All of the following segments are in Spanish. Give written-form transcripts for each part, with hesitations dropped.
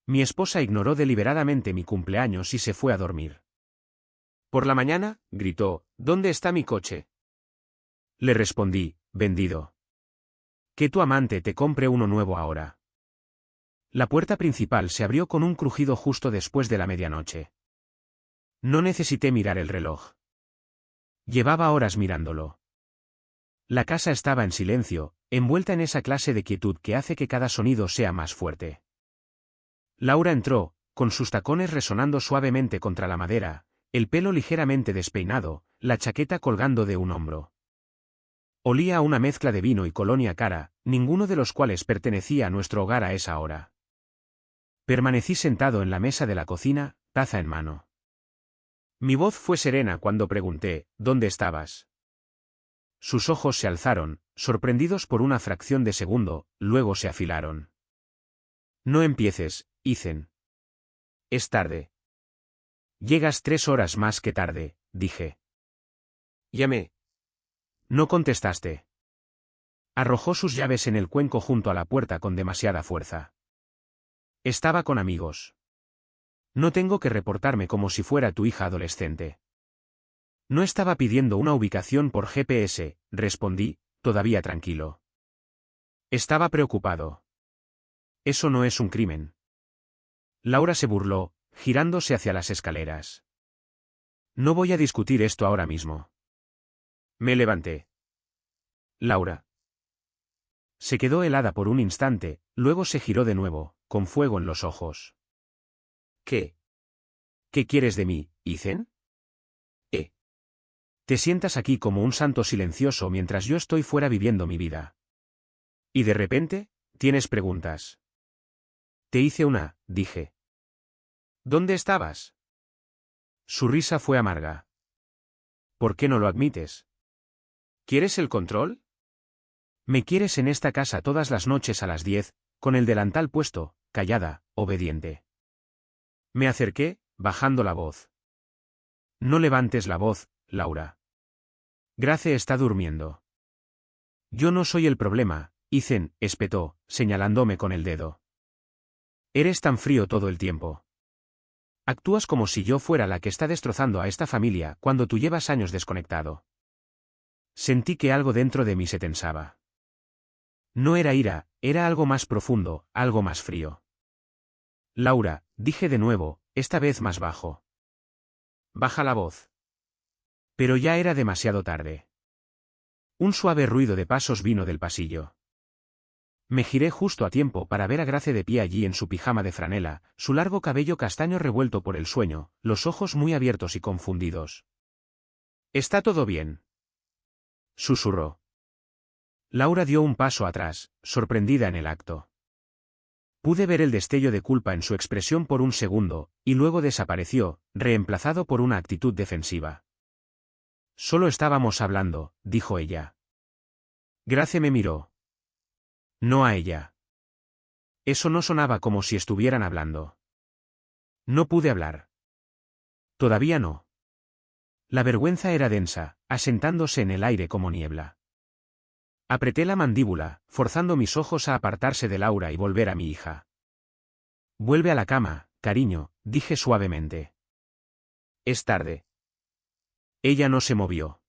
Mi esposa ignoró deliberadamente mi cumpleaños y se fue a dormir. Por la mañana, gritó, ¿dónde está mi coche? Le respondí, vendido. Que tu amante te compre uno nuevo ahora. La puerta principal se abrió con un crujido justo después de la medianoche. No necesité mirar el reloj. Llevaba horas mirándolo. La casa estaba en silencio, envuelta en esa clase de quietud que hace que cada sonido sea más fuerte. Laura entró, con sus tacones resonando suavemente contra la madera, el pelo ligeramente despeinado, la chaqueta colgando de un hombro. Olía a una mezcla de vino y colonia cara, ninguno de los cuales pertenecía a nuestro hogar a esa hora. Permanecí sentado en la mesa de la cocina, taza en mano. Mi voz fue serena cuando pregunté, ¿dónde estabas? Sus ojos se alzaron, sorprendidos por una fracción de segundo, luego se afilaron. No empieces, Ethan. Es tarde. Llegas 3 horas más que tarde, dije. Llamé. No contestaste. Arrojó sus llaves en el cuenco junto a la puerta con demasiada fuerza. Estaba con amigos. No tengo que reportarme como si fuera tu hija adolescente. No estaba pidiendo una ubicación por GPS, respondí, todavía tranquilo. Estaba preocupado. Eso no es un crimen. Laura se burló, girándose hacia las escaleras. No voy a discutir esto ahora mismo. Me levanté. Laura. Se quedó helada por un instante, luego se giró de nuevo, con fuego en los ojos. ¿Qué? ¿Qué quieres de mí, Ethan? Te sientas aquí como un santo silencioso mientras yo estoy fuera viviendo mi vida. Y de repente, tienes preguntas. Te hice una, dije. ¿Dónde estabas? Su risa fue amarga. ¿Por qué no lo admites? ¿Quieres el control? Me quieres en esta casa todas las noches a las 10, con el delantal puesto, callada, obediente. Me acerqué, bajando la voz. No levantes la voz, Laura. Grace está durmiendo. Yo no soy el problema, Ethan, espetó, señalándome con el dedo. Eres tan frío todo el tiempo. Actúas como si yo fuera la que está destrozando a esta familia cuando tú llevas años desconectado. Sentí que algo dentro de mí se tensaba. No era ira, era algo más profundo, algo más frío. Laura, dije de nuevo, esta vez más bajo. Baja la voz. Pero ya era demasiado tarde. Un suave ruido de pasos vino del pasillo. Me giré justo a tiempo para ver a Grace de pie allí en su pijama de franela, su largo cabello castaño revuelto por el sueño, los ojos muy abiertos y confundidos. ¿Está todo bien?, susurró. Laura dio un paso atrás, sorprendida en el acto. Pude ver el destello de culpa en su expresión por un segundo, y luego desapareció, reemplazado por una actitud defensiva. Solo estábamos hablando, dijo ella. Grace me miró. No a ella. Eso no sonaba como si estuvieran hablando. No pude hablar. Todavía no. La vergüenza era densa, asentándose en el aire como niebla. Apreté la mandíbula, forzando mis ojos a apartarse de Laura y volver a mi hija. Vuelve a la cama, cariño, dije suavemente. Es tarde. Ella no se movió.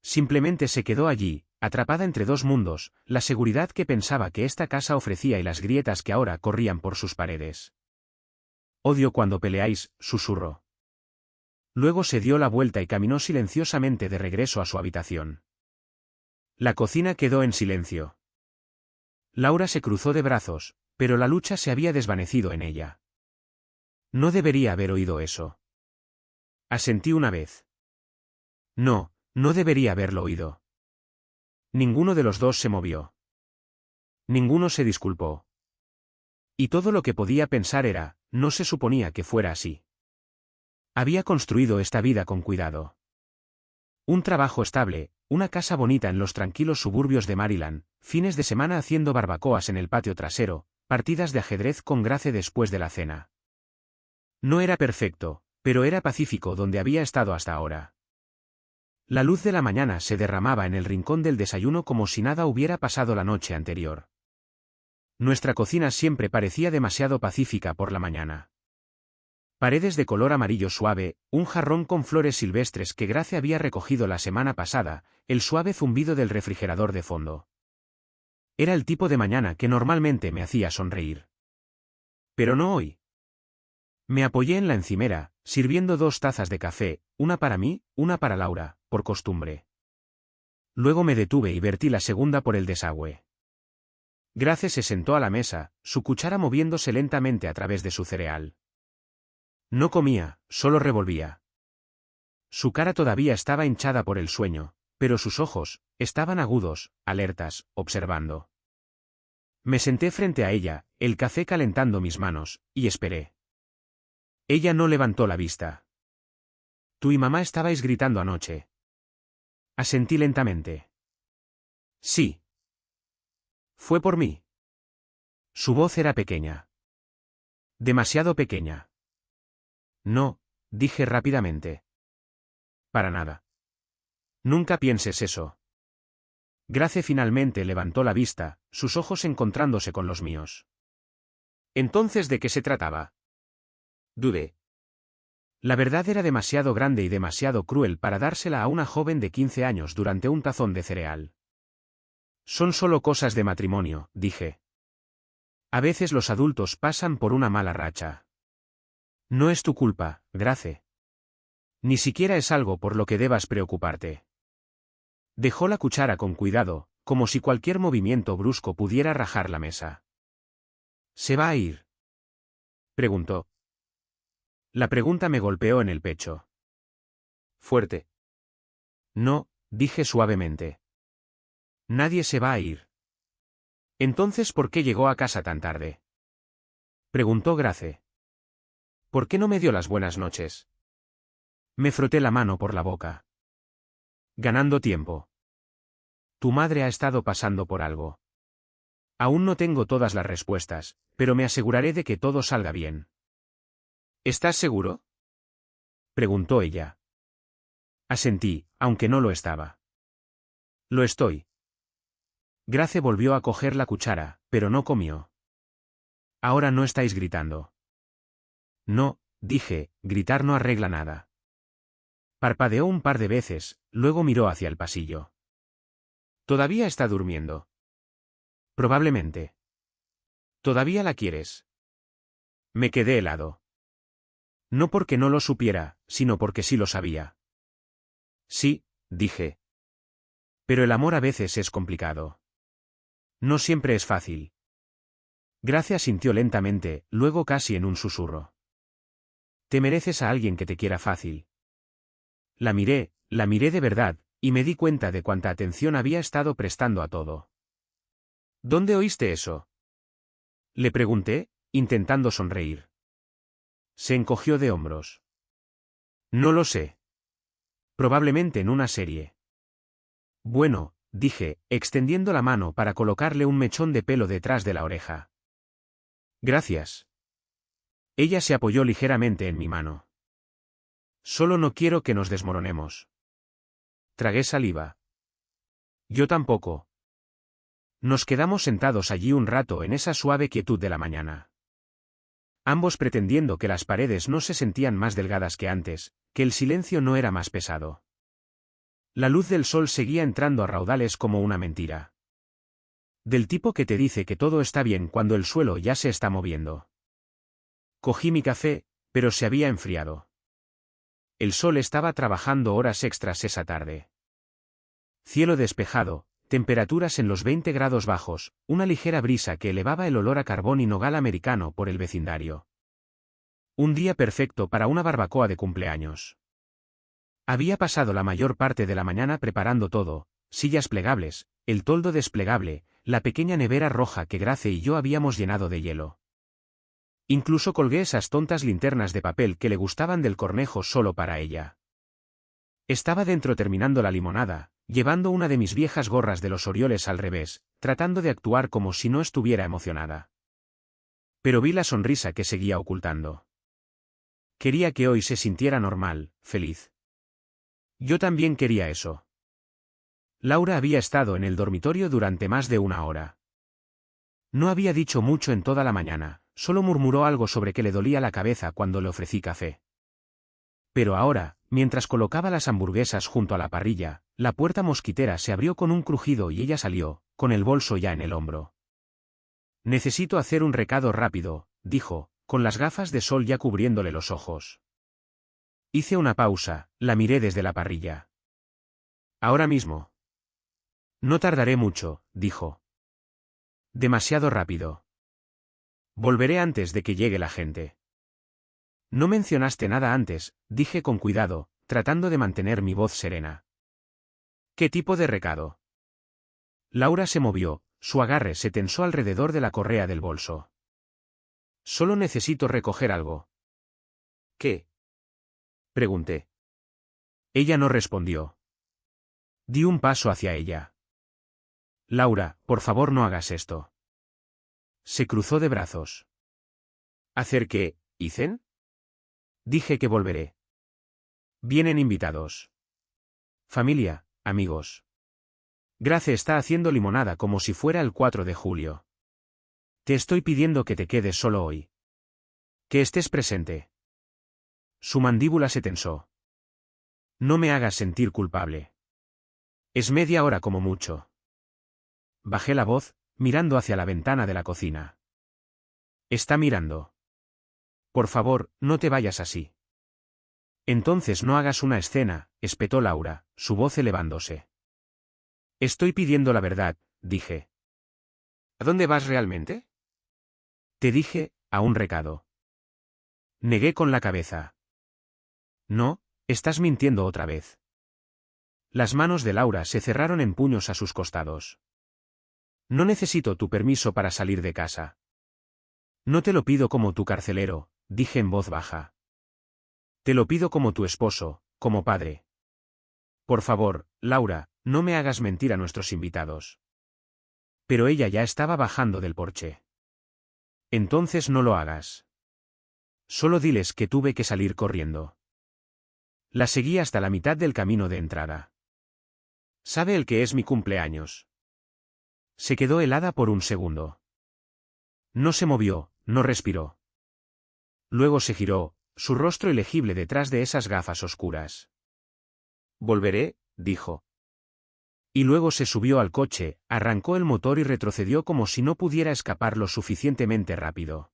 Simplemente se quedó allí, atrapada entre dos mundos, la seguridad que pensaba que esta casa ofrecía y las grietas que ahora corrían por sus paredes. Odio cuando peleáis, susurró. Luego se dio la vuelta y caminó silenciosamente de regreso a su habitación. La cocina quedó en silencio. Laura se cruzó de brazos, pero la lucha se había desvanecido en ella. No debería haber oído eso. Asentí una vez. No, no debería haberlo oído. Ninguno de los dos se movió. Ninguno se disculpó. Y todo lo que podía pensar era, no se suponía que fuera así. Había construido esta vida con cuidado. Un trabajo estable, una casa bonita en los tranquilos suburbios de Maryland, fines de semana haciendo barbacoas en el patio trasero, partidas de ajedrez con Grace después de la cena. No era perfecto, pero era pacífico donde había estado hasta ahora. La luz de la mañana se derramaba en el rincón del desayuno como si nada hubiera pasado la noche anterior. Nuestra cocina siempre parecía demasiado pacífica por la mañana. Paredes de color amarillo suave, un jarrón con flores silvestres que Grace había recogido la semana pasada, el suave zumbido del refrigerador de fondo. Era el tipo de mañana que normalmente me hacía sonreír. Pero no hoy. Me apoyé en la encimera, sirviendo 2 tazas de café, una para mí, una para Laura, por costumbre. Luego me detuve y vertí la segunda por el desagüe. Grace se sentó a la mesa, su cuchara moviéndose lentamente a través de su cereal. No comía, solo revolvía. Su cara todavía estaba hinchada por el sueño, pero sus ojos estaban agudos, alertas, observando. Me senté frente a ella, el café calentando mis manos, y esperé. Ella no levantó la vista. Tú y mamá estabais gritando anoche. Asentí lentamente. Sí. Fue por mí. Su voz era pequeña. Demasiado pequeña. No, dije rápidamente. Para nada. Nunca pienses eso. Grace finalmente levantó la vista, sus ojos encontrándose con los míos. ¿Entonces de qué se trataba? Dudé. La verdad era demasiado grande y demasiado cruel para dársela a una joven de 15 años durante un tazón de cereal. Son solo cosas de matrimonio, dije. A veces los adultos pasan por una mala racha. No es tu culpa, Grace. Ni siquiera es algo por lo que debas preocuparte. Dejó la cuchara con cuidado, como si cualquier movimiento brusco pudiera rajar la mesa. ¿Se va a ir?, preguntó. La pregunta me golpeó en el pecho. Fuerte. No, dije suavemente. Nadie se va a ir. Entonces, ¿por qué llegó a casa tan tarde?, preguntó Grace. ¿Por qué no me dio las buenas noches? Me froté la mano por la boca. Ganando tiempo. Tu madre ha estado pasando por algo. Aún no tengo todas las respuestas, pero me aseguraré de que todo salga bien. ¿Estás seguro?, preguntó ella. Asentí, aunque no lo estaba. Lo estoy. Grace volvió a coger la cuchara, pero no comió. Ahora no estáis gritando. No, dije, gritar no arregla nada. Parpadeó un par de veces, luego miró hacia el pasillo. ¿Todavía está durmiendo? Probablemente. ¿Todavía la quieres? Me quedé helado. No porque no lo supiera, sino porque sí lo sabía. Sí, dije. Pero el amor a veces es complicado. No siempre es fácil. Grace asintió lentamente, luego casi en un susurro. Te mereces a alguien que te quiera fácil. La miré de verdad, y me di cuenta de cuánta atención había estado prestando a todo. ¿Dónde oíste eso?, le pregunté, intentando sonreír. Se encogió de hombros. No lo sé. Probablemente en una serie. Bueno, dije, extendiendo la mano para colocarle un mechón de pelo detrás de la oreja. Gracias. Ella se apoyó ligeramente en mi mano. Solo no quiero que nos desmoronemos. Tragué saliva. Yo tampoco. Nos quedamos sentados allí un rato en esa suave quietud de la mañana. Ambos pretendiendo que las paredes no se sentían más delgadas que antes, que el silencio no era más pesado. La luz del sol seguía entrando a raudales como una mentira. Del tipo que te dice que todo está bien cuando el suelo ya se está moviendo. Cogí mi café, pero se había enfriado. El sol estaba trabajando horas extras esa tarde. Cielo despejado, temperaturas en los 20 grados bajos, una ligera brisa que elevaba el olor a carbón y nogal americano por el vecindario. Un día perfecto para una barbacoa de cumpleaños. Había pasado la mayor parte de la mañana preparando todo, sillas plegables, el toldo desplegable, la pequeña nevera roja que Grace y yo habíamos llenado de hielo. Incluso colgué esas tontas linternas de papel que le gustaban del Cornejo solo para ella. Estaba dentro terminando la limonada, llevando una de mis viejas gorras de los Orioles al revés, tratando de actuar como si no estuviera emocionada. Pero vi la sonrisa que seguía ocultando. Quería que hoy se sintiera normal, feliz. Yo también quería eso. Laura había estado en el dormitorio durante más de una hora. No había dicho mucho en toda la mañana, solo murmuró algo sobre que le dolía la cabeza cuando le ofrecí café. Pero ahora, mientras colocaba las hamburguesas junto a la parrilla, la puerta mosquitera se abrió con un crujido y ella salió, con el bolso ya en el hombro. Necesito hacer un recado rápido, dijo, con las gafas de sol ya cubriéndole los ojos. Hice una pausa, la miré desde la parrilla. Ahora mismo. No tardaré mucho, dijo. Demasiado rápido. Volveré antes de que llegue la gente. No mencionaste nada antes, dije con cuidado, tratando de mantener mi voz serena. ¿Qué tipo de recado? Laura se movió, su agarre se tensó alrededor de la correa del bolso. Solo necesito recoger algo. ¿Qué? Pregunté. Ella no respondió. Di un paso hacia ella. Laura, por favor no hagas esto. Se cruzó de brazos. ¿Hacer qué, Ethan? Dije que volveré. Vienen invitados. Familia, amigos. Grace está haciendo limonada como si fuera el 4 de julio. Te estoy pidiendo que te quedes solo hoy. Que estés presente. Su mandíbula se tensó. No me hagas sentir culpable. Es media hora como mucho. Bajé la voz, mirando hacia la ventana de la cocina. Está mirando. Por favor, no te vayas así. Entonces no hagas una escena, espetó Laura, su voz elevándose. Estoy pidiendo la verdad, dije. ¿A dónde vas realmente? Te dije, a un recado. Negué con la cabeza. No, estás mintiendo otra vez. Las manos de Laura se cerraron en puños a sus costados. No necesito tu permiso para salir de casa. No te lo pido como tu carcelero, dije en voz baja. Te lo pido como tu esposo, como padre. Por favor, Laura, no me hagas mentir a nuestros invitados. Pero ella ya estaba bajando del porche. Entonces no lo hagas. Solo diles que tuve que salir corriendo. La seguí hasta la mitad del camino de entrada. ¿Sabe el que es mi cumpleaños? Se quedó helada por un segundo. No se movió, no respiró. Luego se giró, su rostro ilegible detrás de esas gafas oscuras. Volveré, dijo. Y luego se subió al coche, arrancó el motor y retrocedió como si no pudiera escapar lo suficientemente rápido.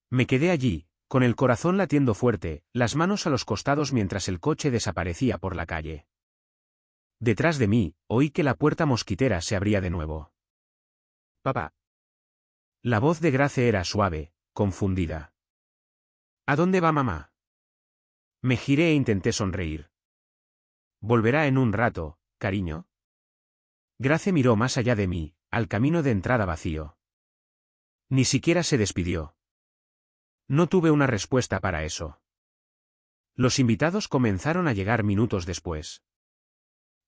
Me quedé allí, con el corazón latiendo fuerte, las manos a los costados mientras el coche desaparecía por la calle. Detrás de mí, oí que la puerta mosquitera se abría de nuevo. Papá. La voz de Grace era suave, confundida. ¿A dónde va mamá? Me giré e intenté sonreír. Volverá en un rato, cariño. Grace miró más allá de mí, al camino de entrada vacío. Ni siquiera se despidió. No tuve una respuesta para eso. Los invitados comenzaron a llegar minutos después.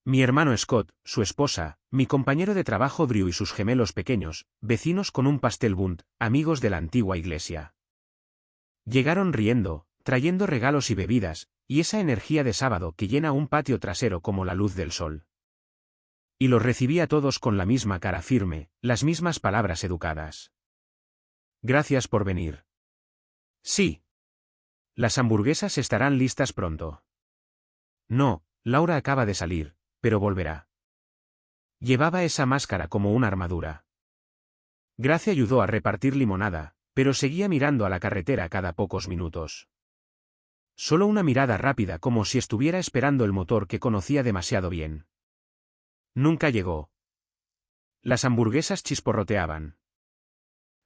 Mi hermano Scott, su esposa, mi compañero de trabajo Drew y sus gemelos pequeños, vecinos con un pastel Bunt, amigos de la antigua iglesia. Llegaron riendo, trayendo regalos y bebidas, y esa energía de sábado que llena un patio trasero como la luz del sol. Y los recibí a todos con la misma cara firme, las mismas palabras educadas. Gracias por venir. Sí. Las hamburguesas estarán listas pronto. No, Laura acaba de salir, pero volverá. Llevaba esa máscara como una armadura. Grace ayudó a repartir limonada, pero seguía mirando a la carretera cada pocos minutos. Solo una mirada rápida como si estuviera esperando el motor que conocía demasiado bien. Nunca llegó. Las hamburguesas chisporroteaban.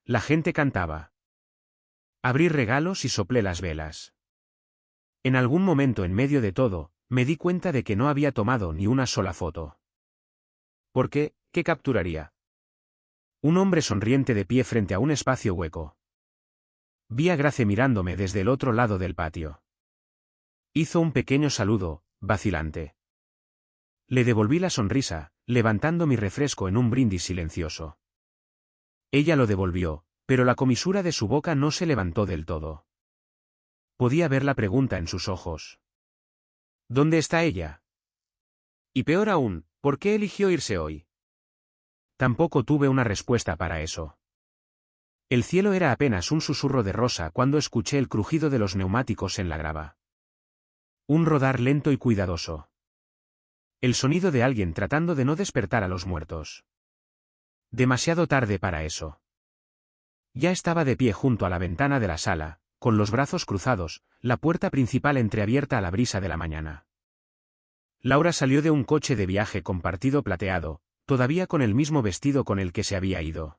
La gente cantaba. Abrí regalos y soplé las velas. En algún momento en medio de todo, me di cuenta de que no había tomado ni una sola foto. ¿Por qué? ¿Qué capturaría? Un hombre sonriente de pie frente a un espacio hueco. Vi a Grace mirándome desde el otro lado del patio. Hizo un pequeño saludo, vacilante. Le devolví la sonrisa, levantando mi refresco en un brindis silencioso. Ella lo devolvió, pero la comisura de su boca no se levantó del todo. Podía ver la pregunta en sus ojos. ¿Dónde está ella? Y peor aún, ¿por qué eligió irse hoy? Tampoco tuve una respuesta para eso. El cielo era apenas un susurro de rosa cuando escuché el crujido de los neumáticos en la grava. Un rodar lento y cuidadoso. El sonido de alguien tratando de no despertar a los muertos. Demasiado tarde para eso. Ya estaba de pie junto a la ventana de la sala, con los brazos cruzados, la puerta principal entreabierta a la brisa de la mañana. Laura salió de un coche de viaje compartido plateado, todavía con el mismo vestido con el que se había ido.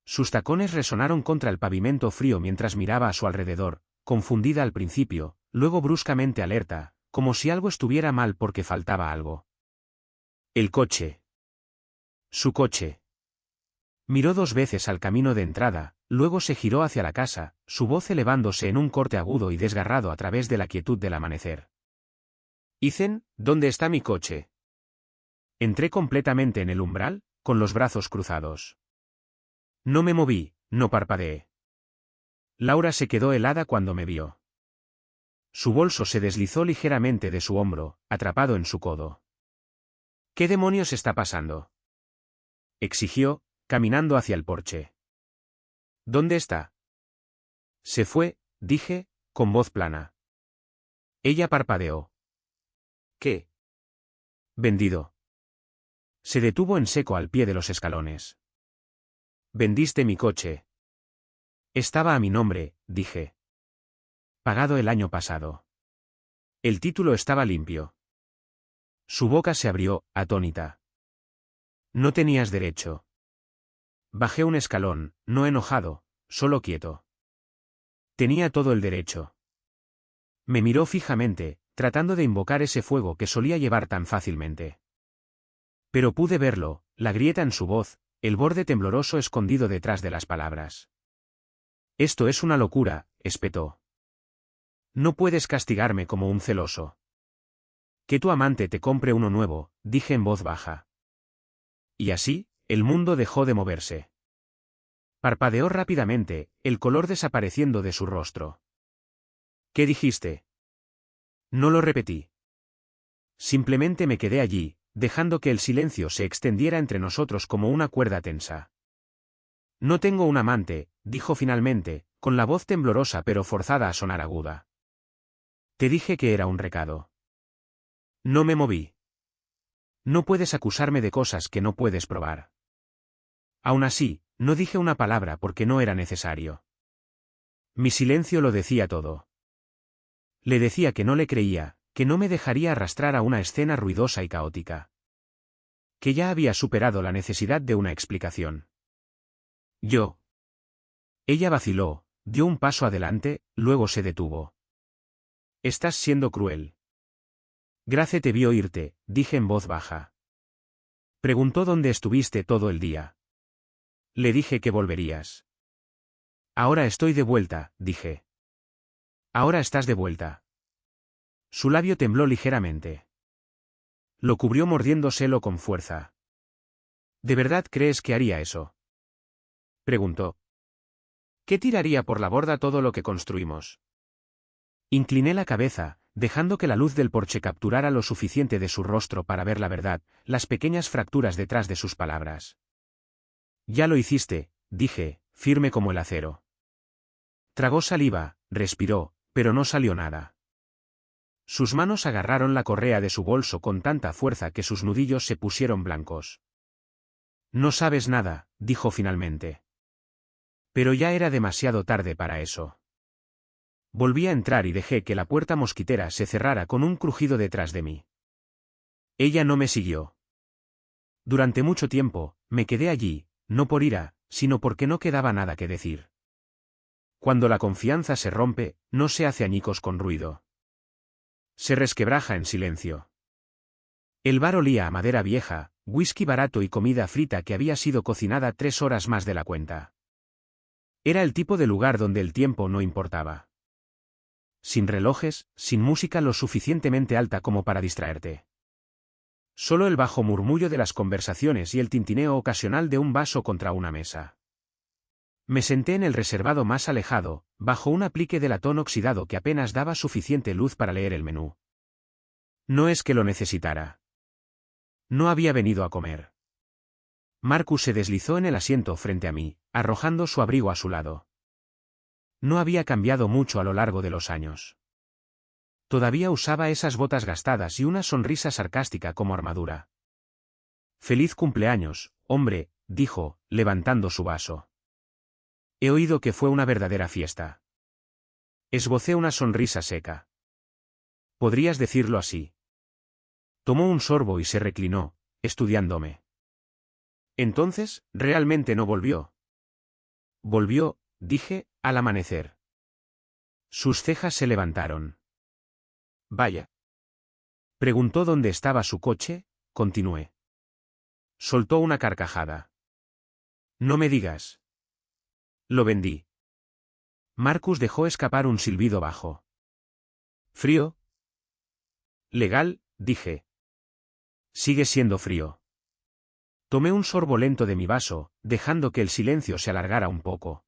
Sus tacones resonaron contra el pavimento frío mientras miraba a su alrededor, confundida al principio, luego bruscamente alerta, como si algo estuviera mal porque faltaba algo. El coche. Su coche. Miró 2 veces al camino de entrada, luego se giró hacia la casa, su voz elevándose en un corte agudo y desgarrado a través de la quietud del amanecer. Ethan, ¿dónde está mi coche? Entré completamente en el umbral, con los brazos cruzados. No me moví, no parpadeé. Laura se quedó helada cuando me vio. Su bolso se deslizó ligeramente de su hombro, atrapado en su codo. ¿Qué demonios está pasando? Exigió, caminando hacia el porche. ¿Dónde está? Se fue, dije, con voz plana. Ella parpadeó. ¿Qué? Vendido. Se detuvo en seco al pie de los escalones. Vendiste mi coche. Estaba a mi nombre, dije. Pagado el año pasado. El título estaba limpio. Su boca se abrió, atónita. No tenías derecho. Bajé un escalón, no enojado, solo quieto. Tenía todo el derecho. Me miró fijamente, tratando de invocar ese fuego que solía llevar tan fácilmente. Pero pude verlo, la grieta en su voz, el borde tembloroso escondido detrás de las palabras. Esto es una locura, espetó. No puedes castigarme como un celoso. Que tu amante te compre uno nuevo, dije en voz baja. Y así, el mundo dejó de moverse. Parpadeó rápidamente, el color desapareciendo de su rostro. ¿Qué dijiste? No lo repetí. Simplemente me quedé allí, dejando que el silencio se extendiera entre nosotros como una cuerda tensa. No tengo un amante, dijo finalmente, con la voz temblorosa pero forzada a sonar aguda. Te dije que era un recado. No me moví. No puedes acusarme de cosas que no puedes probar. Aún así, no dije una palabra porque no era necesario. Mi silencio lo decía todo. Le decía que no le creía, que no me dejaría arrastrar a una escena ruidosa y caótica. Que ya había superado la necesidad de una explicación. Yo. Ella vaciló, dio un paso adelante, luego se detuvo. Estás siendo cruel. Grace te vio irte, dije en voz baja. Preguntó dónde estuviste todo el día. Le dije que volverías. Ahora estoy de vuelta, dije. Ahora estás de vuelta. Su labio tembló ligeramente. Lo cubrió mordiéndoselo con fuerza. ¿De verdad crees que haría eso? Preguntó. ¿Qué tiraría por la borda todo lo que construimos? Incliné la cabeza, dejando que la luz del porche capturara lo suficiente de su rostro para ver la verdad, las pequeñas fracturas detrás de sus palabras. Ya lo hiciste, dije, firme como el acero. Tragó saliva, respiró, pero no salió nada. Sus manos agarraron la correa de su bolso con tanta fuerza que sus nudillos se pusieron blancos. No sabes nada, dijo finalmente. Pero ya era demasiado tarde para eso. Volví a entrar y dejé que la puerta mosquitera se cerrara con un crujido detrás de mí. Ella no me siguió. Durante mucho tiempo, me quedé allí, no por ira, sino porque no quedaba nada que decir. Cuando la confianza se rompe, no se hace añicos con ruido. Se resquebraja en silencio. El bar olía a madera vieja, whisky barato y comida frita que había sido cocinada 3 horas más de la cuenta. Era el tipo de lugar donde el tiempo no importaba. Sin relojes, sin música lo suficientemente alta como para distraerte. Solo el bajo murmullo de las conversaciones y el tintineo ocasional de un vaso contra una mesa. Me senté en el reservado más alejado, bajo un aplique de latón oxidado que apenas daba suficiente luz para leer el menú. No es que lo necesitara. No había venido a comer. Marcus se deslizó en el asiento frente a mí, arrojando su abrigo a su lado. No había cambiado mucho a lo largo de los años. Todavía usaba esas botas gastadas y una sonrisa sarcástica como armadura. «Feliz cumpleaños, hombre», dijo, levantando su vaso. «He oído que fue una verdadera fiesta». Esbocé una sonrisa seca. «Podrías decirlo así». Tomó un sorbo y se reclinó, estudiándome. «Entonces, ¿realmente no volvió?» «Volvió», dije, al amanecer. Sus cejas se levantaron. «Vaya». Preguntó dónde estaba su coche, continué. Soltó una carcajada. «No me digas». «Lo vendí». Marcus dejó escapar un silbido bajo. «¿Frío?» «Legal», dije. «Sigue siendo frío». Tomé un sorbo lento de mi vaso, dejando que el silencio se alargara un poco.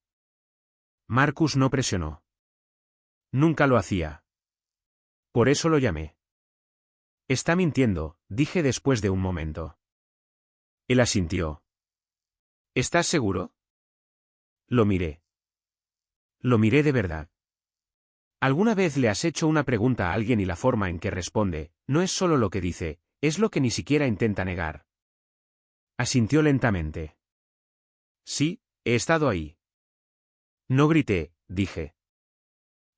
Marcus no presionó. Nunca lo hacía. Por eso lo llamé. «Está mintiendo», dije después de un momento. Él asintió. «¿Estás seguro?» Lo miré. Lo miré de verdad. ¿Alguna vez le has hecho una pregunta a alguien y la forma en que responde, no es solo lo que dice, es lo que ni siquiera intenta negar? Asintió lentamente. «Sí, he estado ahí». No grité, dije.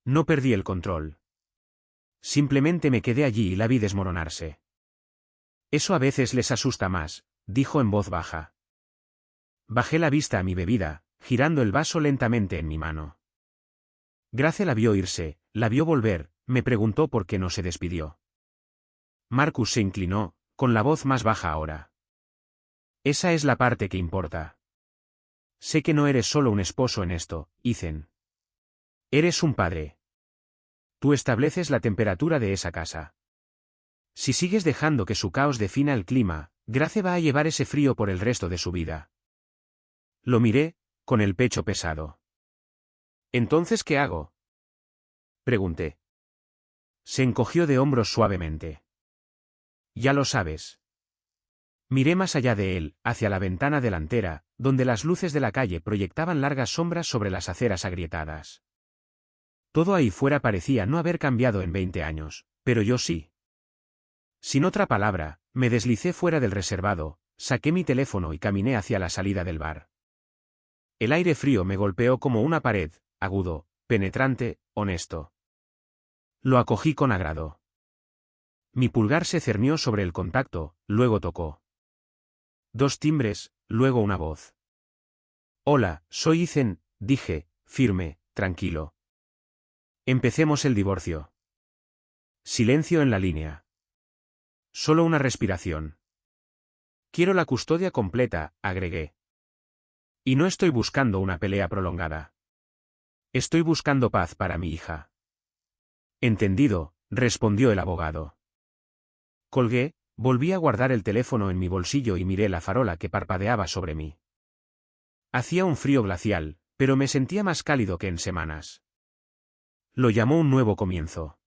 No perdí el control. Simplemente me quedé allí y la vi desmoronarse. «Eso a veces les asusta más», dijo en voz baja. Bajé la vista a mi bebida, girando el vaso lentamente en mi mano. Grace la vio irse, la vio volver, me preguntó por qué no se despidió. Marcus se inclinó, con la voz más baja ahora. «Esa es la parte que importa. Sé que no eres solo un esposo en esto, Ethan. Eres un padre. Tú estableces la temperatura de esa casa. Si sigues dejando que su caos defina el clima, Grace va a llevar ese frío por el resto de su vida». Lo miré, con el pecho pesado. «¿Entonces qué hago?», pregunté. Se encogió de hombros suavemente. «Ya lo sabes». Miré más allá de él, hacia la ventana delantera, donde las luces de la calle proyectaban largas sombras sobre las aceras agrietadas. Todo ahí fuera parecía no haber cambiado en 20 años, pero yo sí. Sin otra palabra, me deslicé fuera del reservado, saqué mi teléfono y caminé hacia la salida del bar. El aire frío me golpeó como una pared, agudo, penetrante, honesto. Lo acogí con agrado. Mi pulgar se cernió sobre el contacto, luego tocó. 2 timbres, luego una voz. «Hola, soy Ethan», dije, firme, tranquilo. «Empecemos el divorcio». Silencio en la línea. Solo una respiración. «Quiero la custodia completa», agregué. «Y no estoy buscando una pelea prolongada. Estoy buscando paz para mi hija». «Entendido», respondió el abogado. Colgué, volví a guardar el teléfono en mi bolsillo y miré la farola que parpadeaba sobre mí. Hacía un frío glacial, pero me sentía más cálido que en semanas. Lo llamó un nuevo comienzo.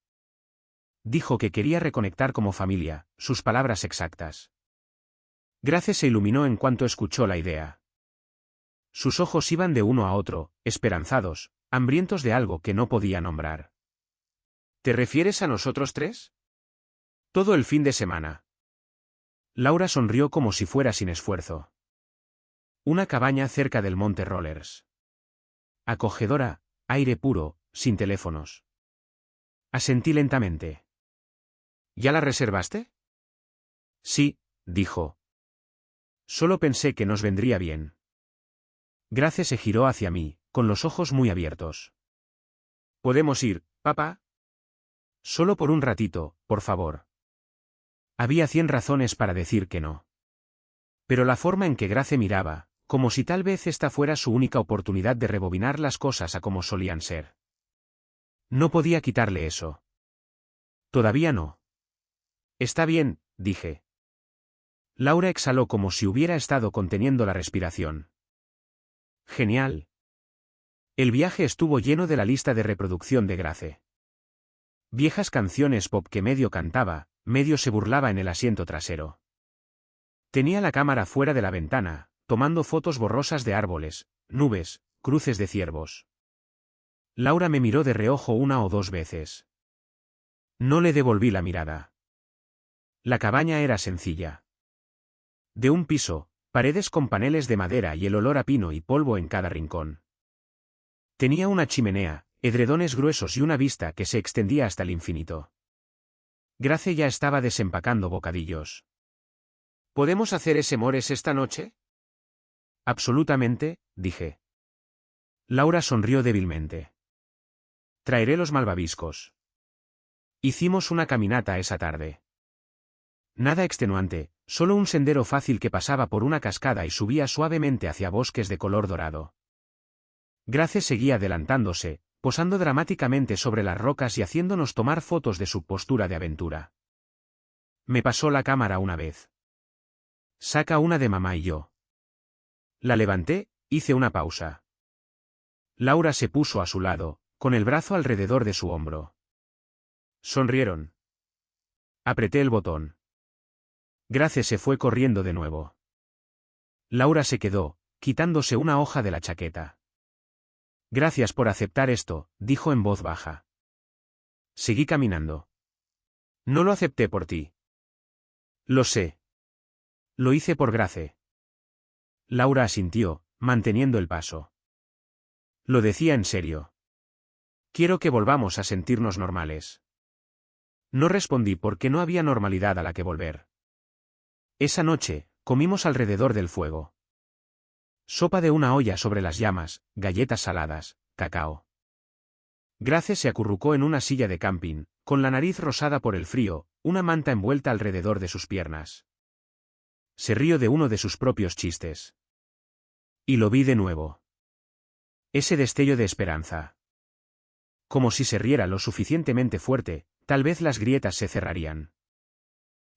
Dijo que quería reconectar como familia, sus palabras exactas. Grace se iluminó en cuanto escuchó la idea. Sus ojos iban de uno a otro, esperanzados, hambrientos de algo que no podía nombrar. «¿Te refieres a nosotros 3? Todo el fin de semana». Laura sonrió como si fuera sin esfuerzo. Una cabaña cerca del monte Rollers. Acogedora, aire puro, sin teléfonos. Asentí lentamente. «¿Ya la reservaste?» «Sí», dijo. «Solo pensé que nos vendría bien». Grace se giró hacia mí, con los ojos muy abiertos. «¿Podemos ir, papá?» «Solo por un ratito, por favor». Había 100 razones para decir que no. Pero la forma en que Grace miraba, como si tal vez esta fuera su única oportunidad de rebobinar las cosas a como solían ser. No podía quitarle eso. Todavía no. «Está bien», dije. Laura exhaló como si hubiera estado conteniendo la respiración. «Genial». El viaje estuvo lleno de la lista de reproducción de Grace. Viejas canciones pop que medio cantaba, medio se burlaba en el asiento trasero. Tenía la cámara fuera de la ventana, tomando fotos borrosas de árboles, nubes, cruces de ciervos. Laura me miró de reojo una o dos veces. No le devolví la mirada. La cabaña era sencilla. De un piso, paredes con paneles de madera y el olor a pino y polvo en cada rincón. Tenía una chimenea, edredones gruesos y una vista que se extendía hasta el infinito. Grace ya estaba desempacando bocadillos. ¿Podemos hacer ese mores esta noche? Absolutamente, dije. Laura sonrió débilmente. Traeré los malvaviscos. Hicimos una caminata esa tarde. Nada extenuante, solo un sendero fácil que pasaba por una cascada y subía suavemente hacia bosques de color dorado. Grace seguía adelantándose, posando dramáticamente sobre las rocas y haciéndonos tomar fotos de su postura de aventura. Me pasó la cámara una vez. Saca una de mamá y yo. La levanté, hice una pausa. Laura se puso a su lado, con el brazo alrededor de su hombro. Sonrieron. Apreté el botón. Grace se fue corriendo de nuevo. Laura se quedó, quitándose una hoja de la chaqueta. Gracias por aceptar esto, dijo en voz baja. Seguí caminando. No lo acepté por ti. Lo sé. Lo hice por Grace. Laura asintió, manteniendo el paso. Lo decía en serio. Quiero que volvamos a sentirnos normales. No respondí porque no había normalidad a la que volver. Esa noche, comimos alrededor del fuego. Sopa de una olla sobre las llamas, galletas saladas, cacao. Grace se acurrucó en una silla de camping, con la nariz rosada por el frío, una manta envuelta alrededor de sus piernas. Se rió de uno de sus propios chistes. Y lo vi de nuevo. Ese destello de esperanza. Como si se riera lo suficientemente fuerte, tal vez las grietas se cerrarían.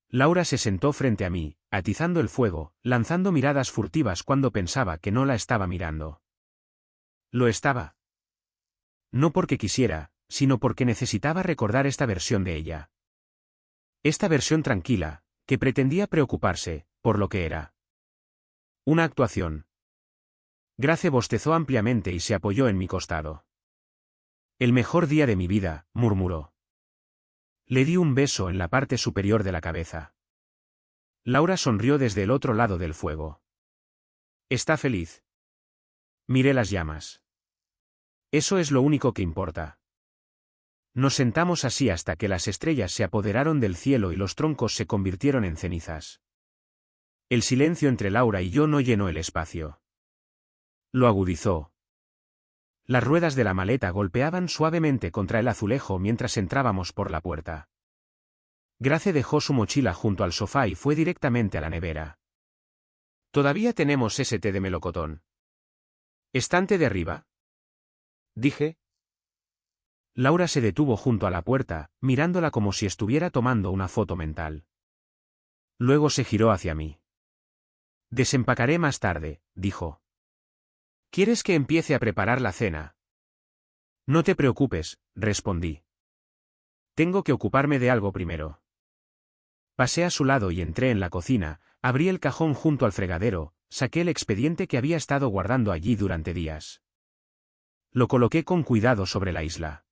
Laura se sentó frente a mí, atizando el fuego, lanzando miradas furtivas cuando pensaba que no la estaba mirando. Lo estaba. No porque quisiera, sino porque necesitaba recordar esta versión de ella. Esta versión tranquila, que pretendía preocuparse, por lo que era. Una actuación. Grace bostezó ampliamente y se apoyó en mi costado. El mejor día de mi vida, murmuró. Le di un beso en la parte superior de la cabeza. Laura sonrió desde el otro lado del fuego. ¿Está feliz? Miré las llamas. Eso es lo único que importa. Nos sentamos así hasta que las estrellas se apoderaron del cielo y los troncos se convirtieron en cenizas. El silencio entre Laura y yo no llenó el espacio. Lo agudizó. Las ruedas de la maleta golpeaban suavemente contra el azulejo mientras entrábamos por la puerta. Grace dejó su mochila junto al sofá y fue directamente a la nevera. «Todavía tenemos ese té de melocotón». «¿Estante de arriba?», dije. Laura se detuvo junto a la puerta, mirándola como si estuviera tomando una foto mental. Luego se giró hacia mí. «Desempacaré más tarde», dijo. «¿Quieres que empiece a preparar la cena?» «No te preocupes», respondí. «Tengo que ocuparme de algo primero». Pasé a su lado y entré en la cocina, abrí el cajón junto al fregadero, saqué el expediente que había estado guardando allí durante días. Lo coloqué con cuidado sobre la isla.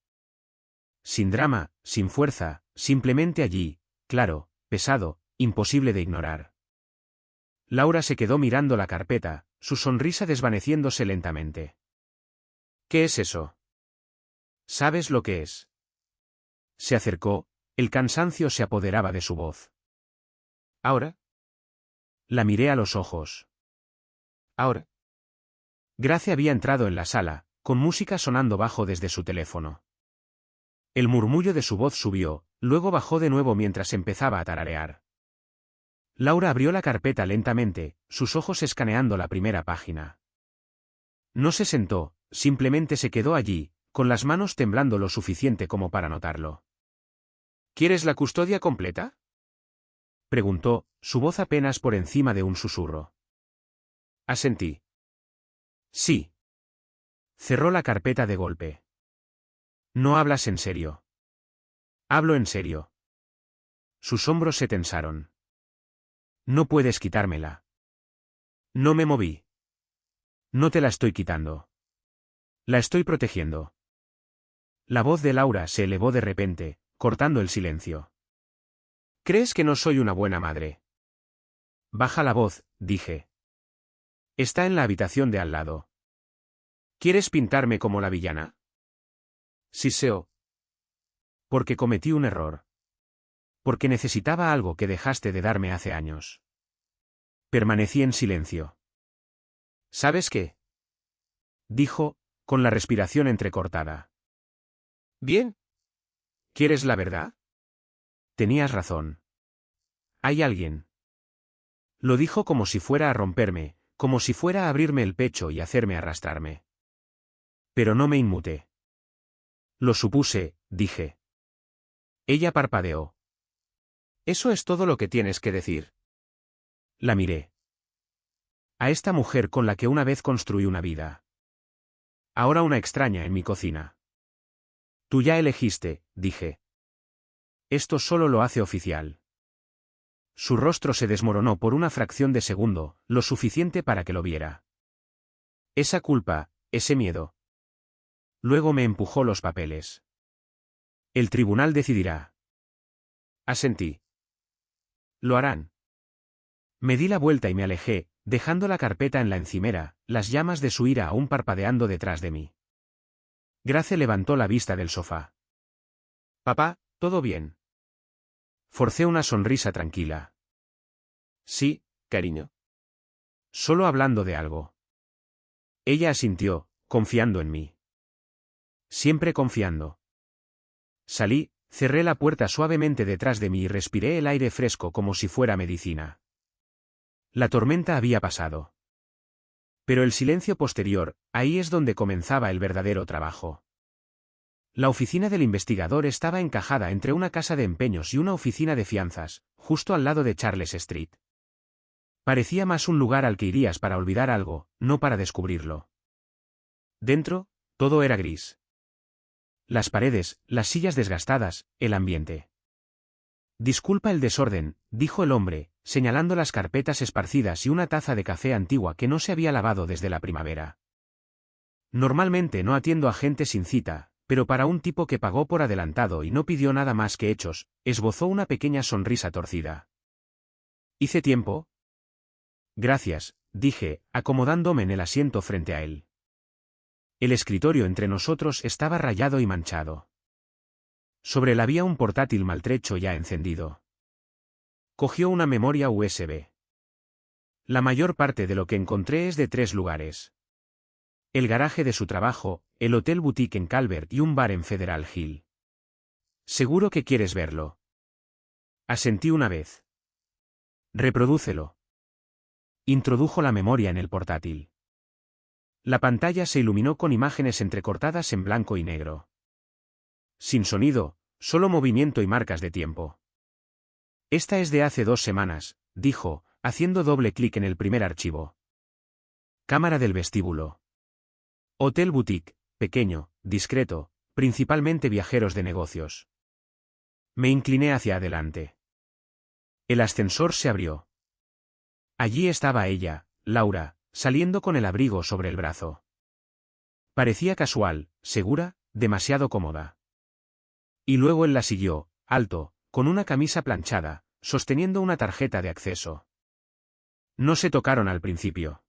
Sin drama, sin fuerza, simplemente allí, claro, pesado, imposible de ignorar. Laura se quedó mirando la carpeta, su sonrisa desvaneciéndose lentamente. «¿Qué es eso?» «¿Sabes lo que es?» Se acercó, el cansancio se apoderaba de su voz. «¿Ahora?» La miré a los ojos. «¿Ahora?» Grace había entrado en la sala, con música sonando bajo desde su teléfono. El murmullo de su voz subió, luego bajó de nuevo mientras empezaba a tararear. Laura abrió la carpeta lentamente, sus ojos escaneando la primera página. No se sentó, simplemente se quedó allí, con las manos temblando lo suficiente como para notarlo. «¿Quieres la custodia completa?», preguntó, su voz apenas por encima de un susurro. Asentí. «Sí». Cerró la carpeta de golpe. «¿No hablas en serio?» «Hablo en serio». Sus hombros se tensaron. «No puedes quitármela». No me moví. No te la estoy quitando. La estoy protegiendo. La voz de Laura se elevó de repente, cortando el silencio. ¿Crees que no soy una buena madre? Baja la voz, dije. Está en la habitación de al lado. ¿Quieres pintarme como la villana? Siseo. Porque cometí un error. Porque necesitaba algo que dejaste de darme hace años. Permanecí en silencio. ¿Sabes qué? Dijo, con la respiración entrecortada. Bien. ¿Quieres la verdad? Tenías razón. Hay alguien. Lo dijo como si fuera a romperme, como si fuera a abrirme el pecho y hacerme arrastrarme. Pero no me inmuté. Lo supuse, dije. Ella parpadeó. ¿Eso es todo lo que tienes que decir? La miré. A esta mujer con la que una vez construí una vida. Ahora una extraña en mi cocina. Tú ya elegiste, dije. Esto solo lo hace oficial. Su rostro se desmoronó por una fracción de segundo, lo suficiente para que lo viera. Esa culpa, ese miedo. Luego me empujó los papeles. El tribunal decidirá. Asentí. Lo harán. Me di la vuelta y me alejé, dejando la carpeta en la encimera, las llamas de su ira aún parpadeando detrás de mí. Grace levantó la vista del sofá. Papá, ¿todo bien? Forcé una sonrisa tranquila. Sí, cariño. Solo hablando de algo. Ella asintió, confiando en mí. Siempre confiando. Salí, cerré la puerta suavemente detrás de mí y respiré el aire fresco como si fuera medicina. La tormenta había pasado. Pero el silencio posterior, ahí es donde comenzaba el verdadero trabajo. La oficina del investigador estaba encajada entre una casa de empeños y una oficina de fianzas, justo al lado de Charles Street. Parecía más un lugar al que irías para olvidar algo, no para descubrirlo. Dentro, todo era gris. Las paredes, las sillas desgastadas, el ambiente. Disculpa el desorden, dijo el hombre, señalando las carpetas esparcidas y una taza de café antigua que no se había lavado desde la primavera. Normalmente no atiendo a gente sin cita, pero para un tipo que pagó por adelantado y no pidió nada más que hechos, esbozó una pequeña sonrisa torcida. ¿Hice tiempo? Gracias, dije, acomodándome en el asiento frente a él. El escritorio entre nosotros estaba rayado y manchado. Sobre él había un portátil maltrecho ya encendido. Cogió una memoria USB. La mayor parte de lo que encontré es de 3 lugares. El garaje de su trabajo, el hotel boutique en Calvert y un bar en Federal Hill. Seguro que quieres verlo. Asentí una vez. Reprodúcelo. Introdujo la memoria en el portátil. La pantalla se iluminó con imágenes entrecortadas en blanco y negro. Sin sonido, solo movimiento y marcas de tiempo. Esta es de hace 2 semanas, dijo, haciendo doble clic en el primer archivo. Cámara del vestíbulo. Hotel boutique, pequeño, discreto, principalmente viajeros de negocios. Me incliné hacia adelante. El ascensor se abrió. Allí estaba ella, Laura, saliendo con el abrigo sobre el brazo. Parecía casual, segura, demasiado cómoda. Y luego él la siguió, alto, con una camisa planchada, sosteniendo una tarjeta de acceso. No se tocaron al principio.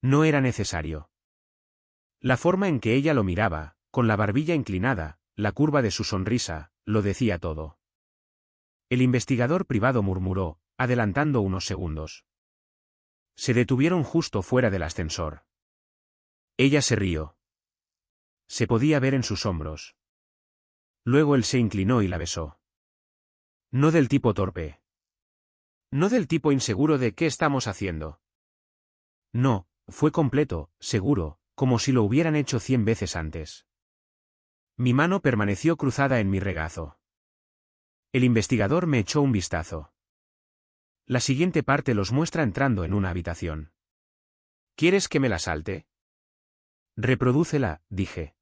No era necesario. La forma en que ella lo miraba, con la barbilla inclinada, la curva de su sonrisa, lo decía todo. El investigador privado murmuró, adelantando unos segundos. Se detuvieron justo fuera del ascensor. Ella se rió. Se podía ver en sus hombros. Luego él se inclinó y la besó. No del tipo torpe. No del tipo inseguro de ¿qué estamos haciendo? No, fue completo, seguro, como si lo hubieran hecho 100 veces antes. Mi mano permaneció cruzada en mi regazo. El investigador me echó un vistazo. La siguiente parte los muestra entrando en una habitación. ¿Quieres que me la salte? Reprodúcela, dije.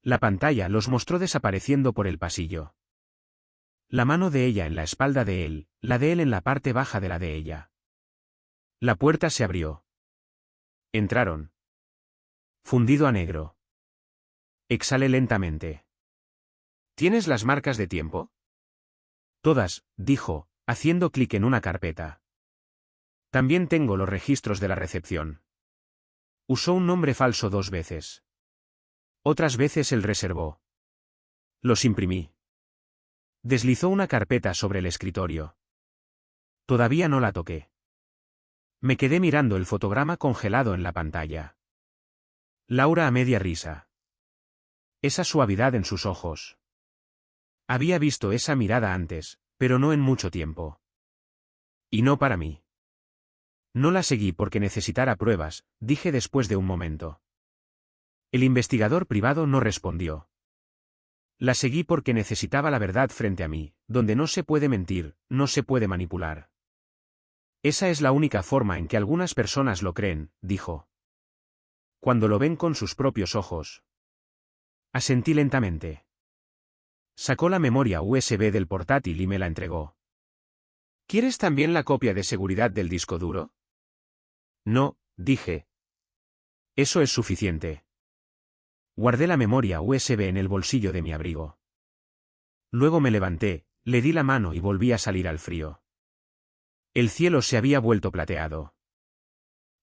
La pantalla los mostró desapareciendo por el pasillo. La mano de ella en la espalda de él, la de él en la parte baja de la de ella. La puerta se abrió. Entraron. Fundido a negro. Exhalé lentamente. ¿Tienes las marcas de tiempo? Todas, dijo, haciendo clic en una carpeta. También tengo los registros de la recepción. Usó un nombre falso 2 veces. Otras veces él reservó. Los imprimí. Deslizó una carpeta sobre el escritorio. Todavía no la toqué. Me quedé mirando el fotograma congelado en la pantalla. Laura a media risa. Esa suavidad en sus ojos. Había visto esa mirada antes, pero no en mucho tiempo. Y no para mí. No la seguí porque necesitara pruebas, dije después de un momento. El investigador privado no respondió. La seguí porque necesitaba la verdad frente a mí, donde no se puede mentir, no se puede manipular. Esa es la única forma en que algunas personas lo creen, dijo. Cuando lo ven con sus propios ojos. Asentí lentamente. Sacó la memoria USB del portátil y me la entregó. ¿Quieres también la copia de seguridad del disco duro? No, dije. Eso es suficiente. Guardé la memoria USB en el bolsillo de mi abrigo. Luego me levanté, le di la mano y volví a salir al frío. El cielo se había vuelto plateado.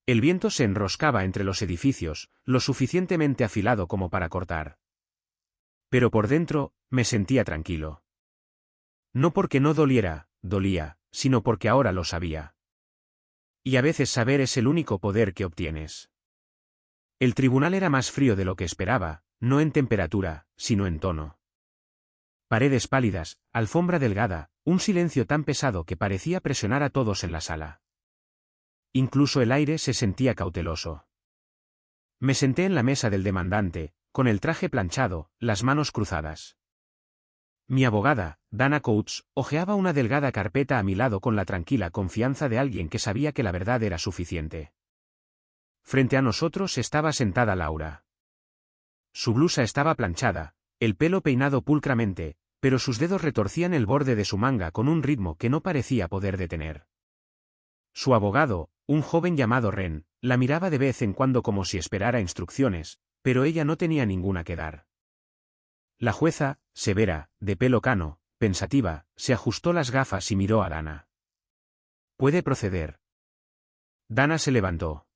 El viento se enroscaba entre los edificios, lo suficientemente afilado como para cortar. Pero por dentro, me sentía tranquilo. No porque no doliera, dolía, sino porque ahora lo sabía. Y a veces saber es el único poder que obtienes. El tribunal era más frío de lo que esperaba, no en temperatura, sino en tono. Paredes pálidas, alfombra delgada, un silencio tan pesado que parecía presionar a todos en la sala. Incluso el aire se sentía cauteloso. Me senté en la mesa del demandante, con el traje planchado, las manos cruzadas. Mi abogada, Dana Coates, hojeaba una delgada carpeta a mi lado con la tranquila confianza de alguien que sabía que la verdad era suficiente. Frente a nosotros estaba sentada Laura. Su blusa estaba planchada, el pelo peinado pulcramente, pero sus dedos retorcían el borde de su manga con un ritmo que no parecía poder detener. Su abogado, un joven llamado Ren, la miraba de vez en cuando como si esperara instrucciones, pero ella no tenía ninguna que dar. La jueza, severa, de pelo cano, pensativa, se ajustó las gafas y miró a Dana. «¿Puede proceder?» Dana se levantó.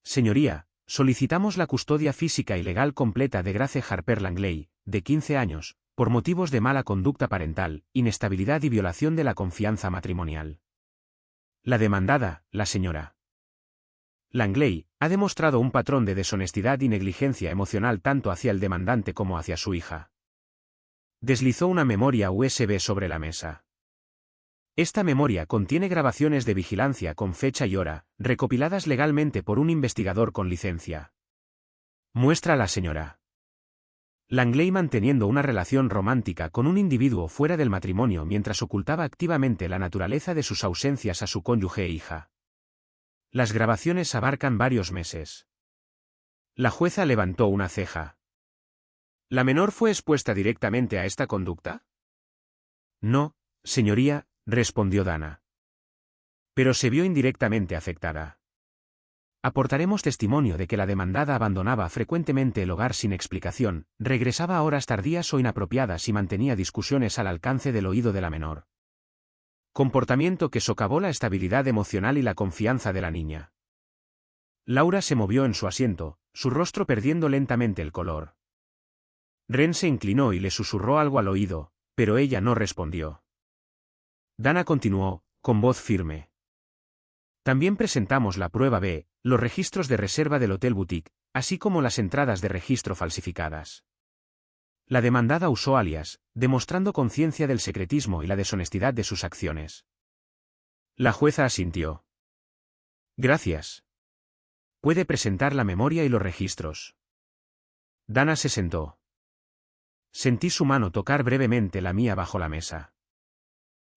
Señoría, solicitamos la custodia física y legal completa de Grace Harper Langley, de 15 años, por motivos de mala conducta parental, inestabilidad y violación de la confianza matrimonial. La demandada, la señora Langley, ha demostrado un patrón de deshonestidad y negligencia emocional tanto hacia el demandante como hacia su hija. Deslizó una memoria USB sobre la mesa. Esta memoria contiene grabaciones de vigilancia con fecha y hora, recopiladas legalmente por un investigador con licencia. Muestra a la señora Langley manteniendo una relación romántica con un individuo fuera del matrimonio mientras ocultaba activamente la naturaleza de sus ausencias a su cónyuge e hija. Las grabaciones abarcan varios meses. La jueza levantó una ceja. ¿La menor fue expuesta directamente a esta conducta? No, señoría, respondió Dana. Pero se vio indirectamente afectada. Aportaremos testimonio de que la demandada abandonaba frecuentemente el hogar sin explicación, regresaba a horas tardías o inapropiadas y mantenía discusiones al alcance del oído de la menor. Comportamiento que socavó la estabilidad emocional y la confianza de la niña. Laura se movió en su asiento, su rostro perdiendo lentamente el color. Ren se inclinó y le susurró algo al oído, pero ella no respondió. Dana continuó, con voz firme. También presentamos la prueba B, los registros de reserva del Hotel Boutique, así como las entradas de registro falsificadas. La demandada usó alias, demostrando conciencia del secretismo y la deshonestidad de sus acciones. La jueza asintió. Gracias. Puede presentar la memoria y los registros. Dana se sentó. Sentí su mano tocar brevemente la mía bajo la mesa.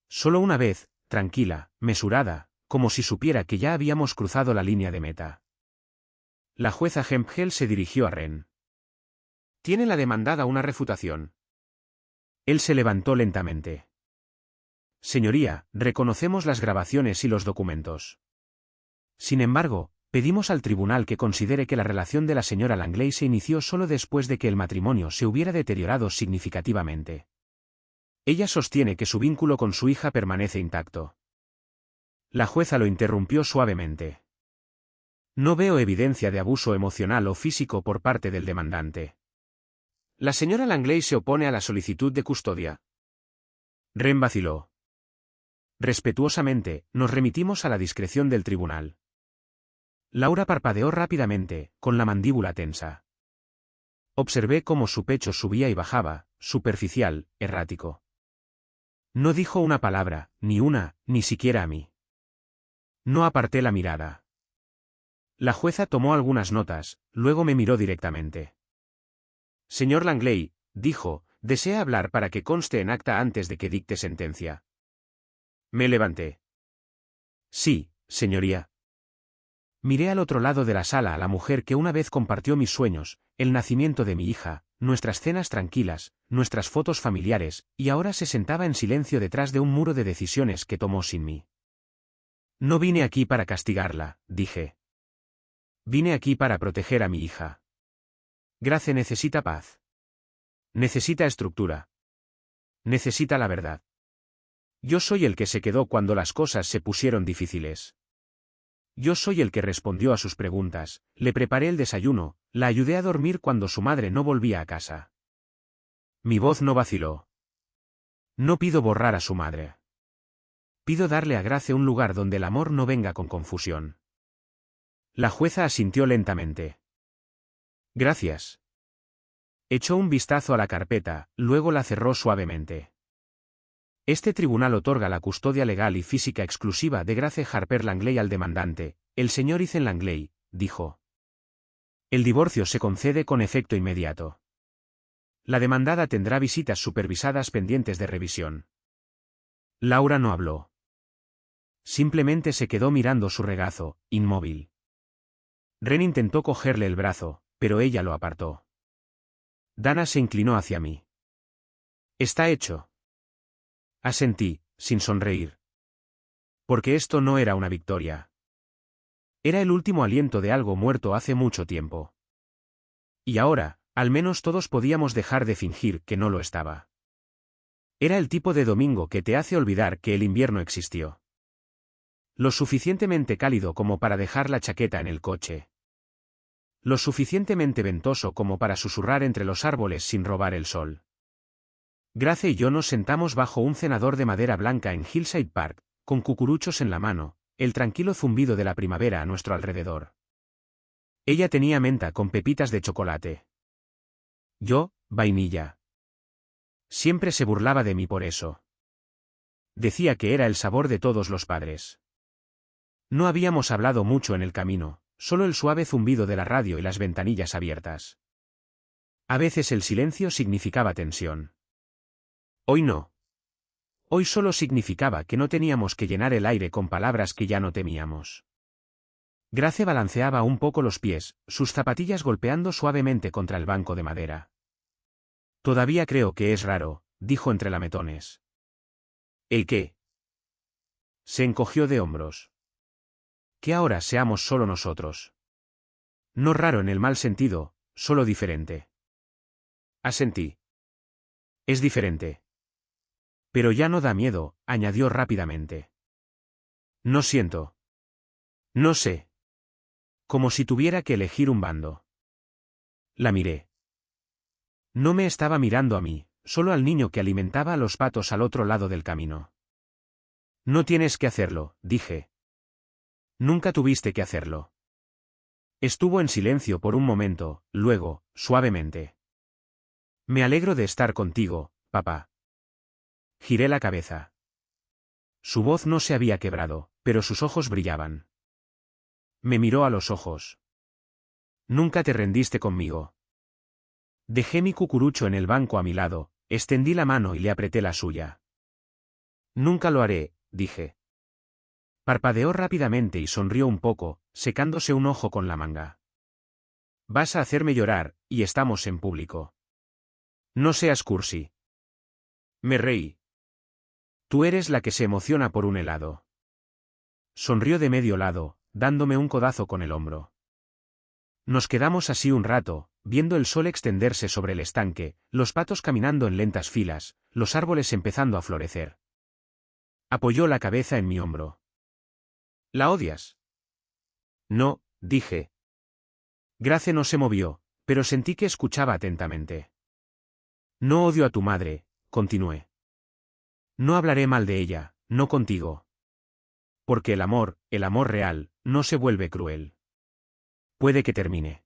Solo una vez, tranquila, mesurada, como si supiera que ya habíamos cruzado la línea de meta. La jueza Hemphill se dirigió a Ren. ¿Tiene la demandada una refutación? Él se levantó lentamente. Señoría, reconocemos las grabaciones y los documentos. Sin embargo, pedimos al tribunal que considere que la relación de la señora Langley se inició solo después de que el matrimonio se hubiera deteriorado significativamente. Ella sostiene que su vínculo con su hija permanece intacto. La jueza lo interrumpió suavemente. No veo evidencia de abuso emocional o físico por parte del demandante. La señora Langley se opone a la solicitud de custodia. Wren vaciló. Respetuosamente, nos remitimos a la discreción del tribunal. Laura parpadeó rápidamente, con la mandíbula tensa. Observé cómo su pecho subía y bajaba, superficial, errático. No dijo una palabra, ni siquiera a mí. No aparté la mirada. La jueza tomó algunas notas, luego me miró directamente. Señor Langley, dijo, ¿desea hablar para que conste en acta antes de que dicte sentencia? Me levanté. Sí, señoría. Miré al otro lado de la sala a la mujer que una vez compartió mis sueños, el nacimiento de mi hija, nuestras cenas tranquilas, nuestras fotos familiares, y ahora se sentaba en silencio detrás de un muro de decisiones que tomó sin mí. No vine aquí para castigarla, dije. Vine aquí para proteger a mi hija. Grace necesita paz. Necesita estructura. Necesita la verdad. Yo soy el que se quedó cuando las cosas se pusieron difíciles. Yo soy el que respondió a sus preguntas, le preparé el desayuno, la ayudé a dormir cuando su madre no volvía a casa. Mi voz no vaciló. No pido borrar a su madre. Pido darle a Grace un lugar donde el amor no venga con confusión. La jueza asintió lentamente. Gracias. Echó un vistazo a la carpeta, luego la cerró suavemente. Este tribunal otorga la custodia legal y física exclusiva de Grace Harper Langley al demandante, el señor Ethan Langley, dijo. El divorcio se concede con efecto inmediato. La demandada tendrá visitas supervisadas pendientes de revisión. Laura no habló. Simplemente se quedó mirando su regazo, inmóvil. Wren intentó cogerle el brazo, pero ella lo apartó. Dana se inclinó hacia mí. Está hecho. Asentí, sin sonreír. Porque esto no era una victoria. Era el último aliento de algo muerto hace mucho tiempo. Y ahora, al menos todos podíamos dejar de fingir que no lo estaba. Era el tipo de domingo que te hace olvidar que el invierno existió. Lo suficientemente cálido como para dejar la chaqueta en el coche. Lo suficientemente ventoso como para susurrar entre los árboles sin robar el sol. Grace y yo nos sentamos bajo un cenador de madera blanca en Hillside Park, con cucuruchos en la mano, el tranquilo zumbido de la primavera a nuestro alrededor. Ella tenía menta con pepitas de chocolate. Yo, vainilla. Siempre se burlaba de mí por eso. Decía que era el sabor de todos los padres. No habíamos hablado mucho en el camino, solo el suave zumbido de la radio y las ventanillas abiertas. A veces el silencio significaba tensión. Hoy no. Hoy solo significaba que no teníamos que llenar el aire con palabras que ya no temíamos. Grace balanceaba un poco los pies, sus zapatillas golpeando suavemente contra el banco de madera. Todavía creo que es raro, dijo entre lametones. ¿El qué? Se encogió de hombros. Que ahora seamos solo nosotros. No raro en el mal sentido, solo diferente. Asentí. Es diferente. Pero ya no da miedo, añadió rápidamente. No siento. No sé. Como si tuviera que elegir un bando. La miré. No me estaba mirando a mí, solo al niño que alimentaba a los patos al otro lado del camino. No tienes que hacerlo, dije. Nunca tuviste que hacerlo. Estuvo en silencio por un momento, luego, suavemente. Me alegro de estar contigo, papá. Giré la cabeza. Su voz no se había quebrado, pero sus ojos brillaban. Me miró a los ojos. Nunca te rendiste conmigo. Dejé mi cucurucho en el banco a mi lado, extendí la mano y le apreté la suya. Nunca lo haré, dije. Parpadeó rápidamente y sonrió un poco, secándose un ojo con la manga. Vas a hacerme llorar, y estamos en público. No seas cursi. Me reí. Tú eres la que se emociona por un helado. Sonrió de medio lado, dándome un codazo con el hombro. Nos quedamos así un rato, viendo el sol extenderse sobre el estanque, los patos caminando en lentas filas, los árboles empezando a florecer. Apoyó la cabeza en mi hombro. ¿La odias? No, dije. Grace no se movió, pero sentí que escuchaba atentamente. No odio a tu madre, continué. No hablaré mal de ella, no contigo. Porque el amor real, no se vuelve cruel. Puede que termine.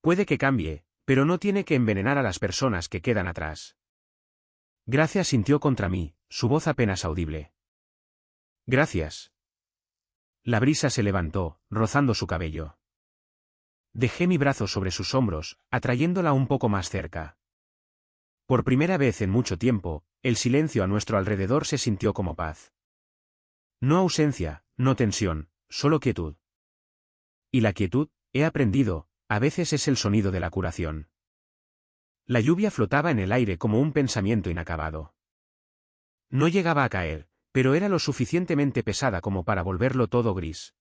Puede que cambie, pero no tiene que envenenar a las personas que quedan atrás. Gracia sintió contra mí, su voz apenas audible. Gracias. La brisa se levantó, rozando su cabello. Dejé mi brazo sobre sus hombros, atrayéndola un poco más cerca. Por primera vez en mucho tiempo, el silencio a nuestro alrededor se sintió como paz. No ausencia, no tensión, solo quietud. Y la quietud, he aprendido, a veces es el sonido de la curación. La lluvia flotaba en el aire como un pensamiento inacabado. No llegaba a caer, pero era lo suficientemente pesada como para volverlo todo gris.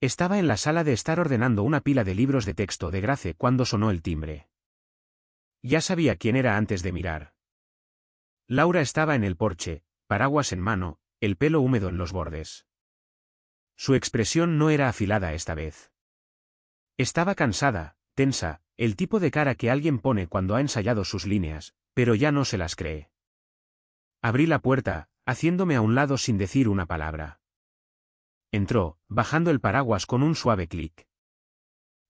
Estaba en la sala de estar ordenando una pila de libros de texto de Grace cuando sonó el timbre. Ya sabía quién era antes de mirar. Laura estaba en el porche, paraguas en mano, el pelo húmedo en los bordes. Su expresión no era afilada esta vez. Estaba cansada, tensa, el tipo de cara que alguien pone cuando ha ensayado sus líneas, pero ya no se las cree. Abrí la puerta, haciéndome a un lado sin decir una palabra. Entró, bajando el paraguas con un suave clic.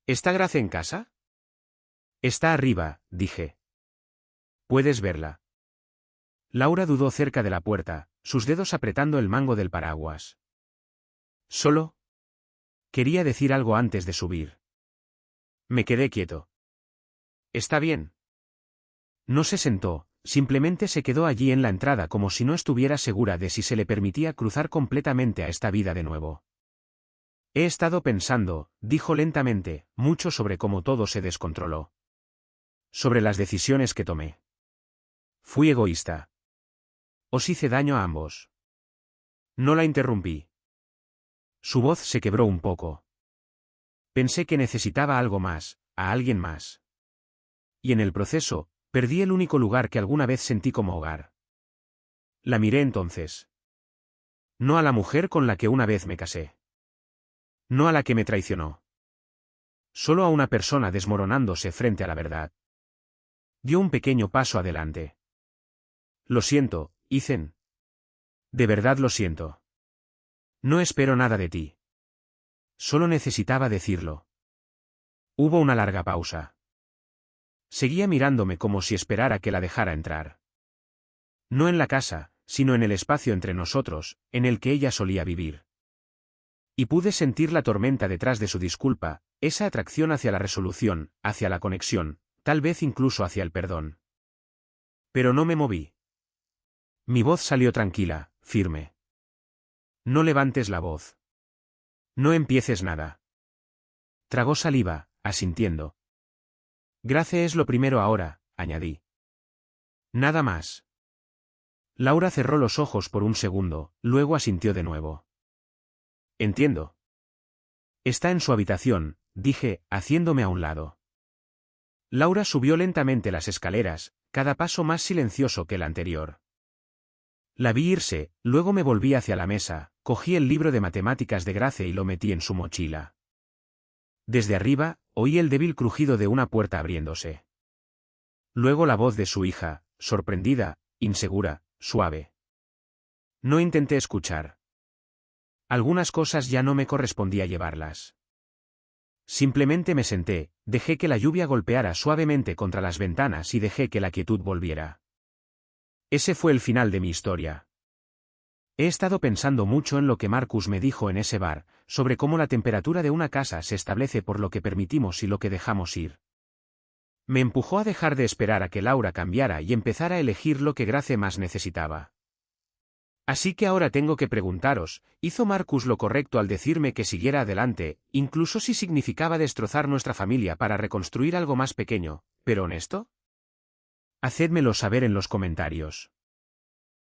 ¿Está Grace en casa? Está arriba, dije. ¿Puedes verla? Laura dudó cerca de la puerta, sus dedos apretando el mango del paraguas. ¿Solo? Quería decir algo antes de subir. Me quedé quieto. ¿Está bien? No se sentó, simplemente se quedó allí en la entrada como si no estuviera segura de si se le permitía cruzar completamente a esta vida de nuevo. He estado pensando, dijo lentamente, mucho sobre cómo todo se descontroló. Sobre las decisiones que tomé. Fui egoísta. Os hice daño a ambos. No la interrumpí. Su voz se quebró un poco. Pensé que necesitaba algo más, a alguien más. Y en el proceso, perdí el único lugar que alguna vez sentí como hogar. La miré entonces. No a la mujer con la que una vez me casé. No a la que me traicionó. Solo a una persona desmoronándose frente a la verdad. Dio un pequeño paso adelante. Lo siento, Ethan. De verdad lo siento. No espero nada de ti. Solo necesitaba decirlo. Hubo una larga pausa. Seguía mirándome como si esperara que la dejara entrar. No en la casa, sino en el espacio entre nosotros, en el que ella solía vivir. Y pude sentir la tormenta detrás de su disculpa, esa atracción hacia la resolución, hacia la conexión, tal vez incluso hacia el perdón. Pero no me moví. Mi voz salió tranquila, firme. No levantes la voz. No empieces nada. Tragó saliva, asintiendo. Grace es lo primero ahora, añadí. Nada más. Laura cerró los ojos por un segundo, luego asintió de nuevo. Entiendo. Está en su habitación, dije, haciéndome a un lado. Laura subió lentamente las escaleras, cada paso más silencioso que el anterior. La vi irse, luego me volví hacia la mesa, cogí el libro de matemáticas de Grace y lo metí en su mochila. Desde arriba, oí el débil crujido de una puerta abriéndose. Luego la voz de su hija, sorprendida, insegura, suave. No intenté escuchar. Algunas cosas ya no me correspondía llevarlas. Simplemente me senté, dejé que la lluvia golpeara suavemente contra las ventanas y dejé que la quietud volviera. Ese fue el final de mi historia. He estado pensando mucho en lo que Marcus me dijo en ese bar, sobre cómo la temperatura de una casa se establece por lo que permitimos y lo que dejamos ir. Me empujó a dejar de esperar a que Laura cambiara y empezar a elegir lo que Grace más necesitaba. Así que ahora tengo que preguntaros, ¿hizo Marcus lo correcto al decirme que siguiera adelante, incluso si significaba destrozar nuestra familia para reconstruir algo más pequeño, pero honesto? Hacédmelo saber en los comentarios.